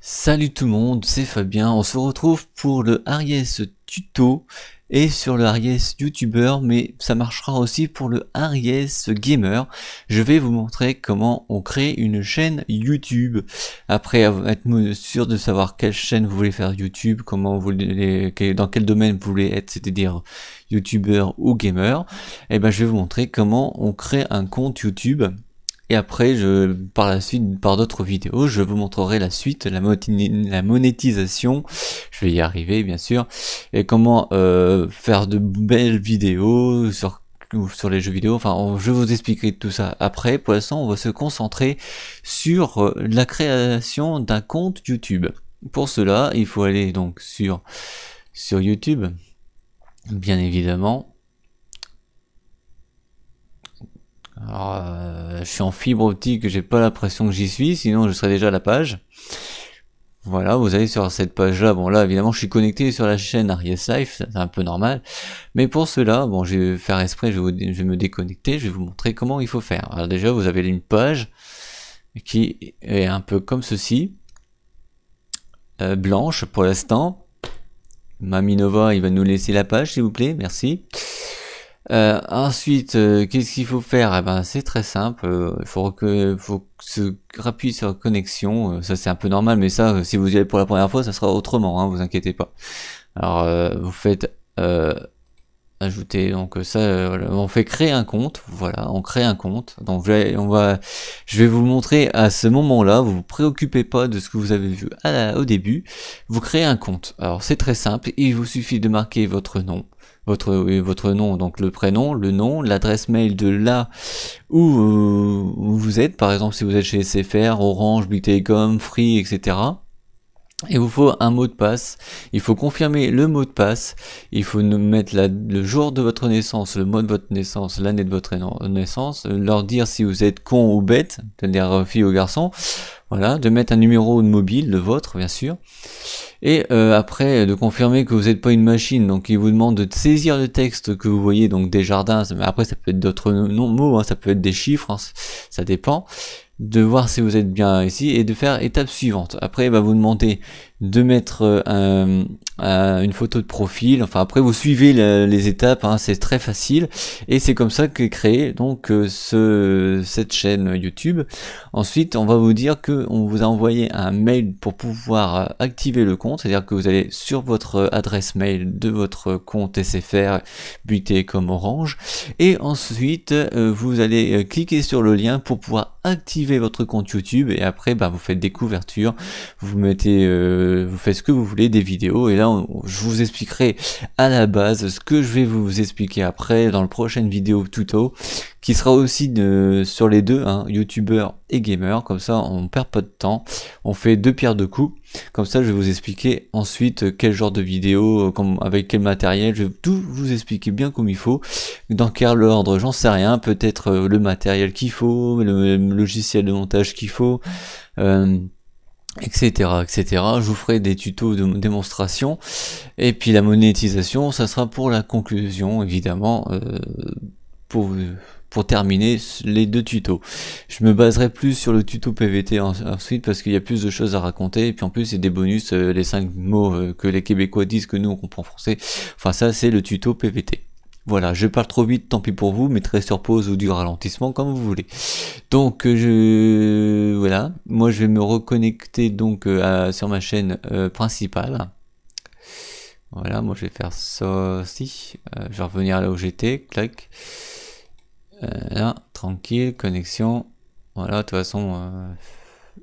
Salut tout le monde, c'est Fabien. On se retrouve pour le Aries tuto et sur le Aries YouTuber, mais ça marchera aussi pour le Aries Gamer. Je vais vous montrer comment on crée une chaîne YouTube. Après être sûr de savoir quelle chaîne vous voulez faire YouTube, comment vous voulez, dans quel domaine vous voulez être, c'est-à-dire YouTuber ou gamer, et ben je vais vous montrer comment on crée un compte YouTube. Et après, par la suite, par d'autres vidéos, je vous montrerai la suite, la monétisation, je vais y arriver bien sûr, et comment faire de belles vidéos sur les jeux vidéo. Enfin, je vais vous expliquer tout ça après. Pour l'instant, on va se concentrer sur la création d'un compte YouTube. Pour cela, il faut aller donc sur YouTube, bien évidemment. Alors, je suis en fibre optique, j'ai pas l'impression que j'y suis, sinon je serais déjà à la page. Voilà, vous allez sur cette page là. Bon, là évidemment je suis connecté sur la chaîne Aries Life, c'est un peu normal, mais pour cela, bon, je vais faire exprès, je vais me déconnecter, je vais vous montrer comment il faut faire. Alors déjà, vous avez une page qui est un peu comme ceci, blanche pour l'instant. Maminova, il va nous laisser la page s'il vous plaît, merci. Ensuite, qu'est-ce qu'il faut faire? Eh ben, c'est très simple. Il faut se appuyer sur la connexion. Ça, c'est un peu normal, mais ça, si vous y allez pour la première fois, ça sera autrement. Vous inquiétez pas. Alors, vous faites ajouter. Donc ça, on fait créer un compte. Voilà, on crée un compte. Donc je vais vous montrer à ce moment-là. Vous vous préoccupez pas de ce que vous avez vu au début. Vous créez un compte. Alors, c'est très simple. Il vous suffit de marquer votre nom. Votre nom, donc le prénom, le nom, l'adresse mail de là où vous êtes, par exemple si vous êtes chez SFR, Orange, Bouygues Telecom, Free, etc. Il vous faut un mot de passe, il faut confirmer le mot de passe, il faut nous mettre le jour de votre naissance, le mois de votre naissance, l'année de votre naissance, leur dire si vous êtes con ou bête, c'est-à-dire fille ou garçon, voilà, de mettre un numéro de mobile, le vôtre bien sûr, et après de confirmer que vous n'êtes pas une machine. Donc il vous demande de saisir le texte que vous voyez, donc Desjardins, mais après ça peut être d'autres mots, ça peut être des chiffres, ça dépend, de voir si vous êtes bien ici et de faire étape suivante. Après il va vous demander de mettre une photo de profil. Enfin après vous suivez les étapes, c'est très facile et c'est comme ça qu'est créé donc cette chaîne YouTube. Ensuite on va vous dire que on vous a envoyé un mail pour pouvoir activer le compte, c'est-à-dire que vous allez sur votre adresse mail de votre compte SFR, Bouygues Telecom, Orange, et ensuite vous allez cliquer sur le lien pour pouvoir activer votre compte YouTube, et après vous faites des couvertures, vous mettez vous faites ce que vous voulez, des vidéos, et là je vous expliquerai à la base ce que je vais vous expliquer après dans le prochaine vidéo tuto qui sera aussi sur les deux, YouTuber et gamer. Comme ça on perd pas de temps, on fait deux pierres deux coups. Comme ça je vais vous expliquer ensuite quel genre de vidéo, avec quel matériel, je vais tout vous expliquer bien comme il faut, dans quel ordre j'en sais rien, peut-être le matériel qu'il faut, le logiciel de montage qu'il faut, etc. Je vous ferai des tutos de démonstration, et puis la monétisation ça sera pour la conclusion évidemment, pour terminer les deux tutos. Je me baserai plus sur le tuto PVT ensuite parce qu'il y a plus de choses à raconter, et puis en plus c'est des bonus, les 5 mots que les Québécois disent que nous on comprend français, enfin ça c'est le tuto PVT. Voilà, je parle trop vite, tant pis pour vous, mettrez sur pause ou du ralentissement comme vous voulez. Donc voilà, moi je vais me reconnecter donc sur ma chaîne principale. Voilà, moi je vais faire ça aussi, je vais revenir là où j'étais, clac. Là, tranquille, connexion. Voilà, de toute façon,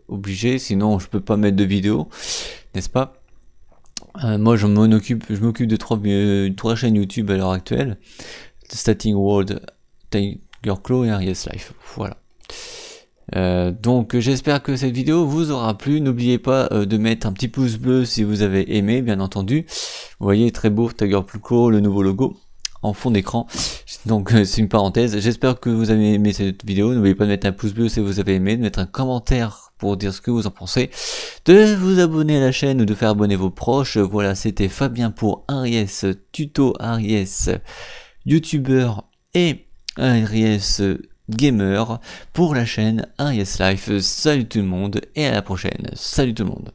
obligé, sinon je peux pas mettre de vidéo, n'est-ce pas? Moi je m'occupe de trois chaînes YouTube à l'heure actuelle: Starting World, Tiger Claw et Aries Life. Voilà. Donc j'espère que cette vidéo vous aura plu. N'oubliez pas de mettre un petit pouce bleu si vous avez aimé, bien entendu. Vous voyez, très beau Tiger Claw, le nouveau logo en fond d'écran. Donc c'est une parenthèse. J'espère que vous avez aimé cette vidéo. N'oubliez pas de mettre un pouce bleu si vous avez aimé, de mettre un commentaire pour dire ce que vous en pensez, de vous abonner à la chaîne ou de faire abonner vos proches. Voilà, c'était Fabien pour Aries Tuto, Aries YouTuber et Aries Gamer pour la chaîne Aries Life. Salut tout le monde et à la prochaine. Salut tout le monde.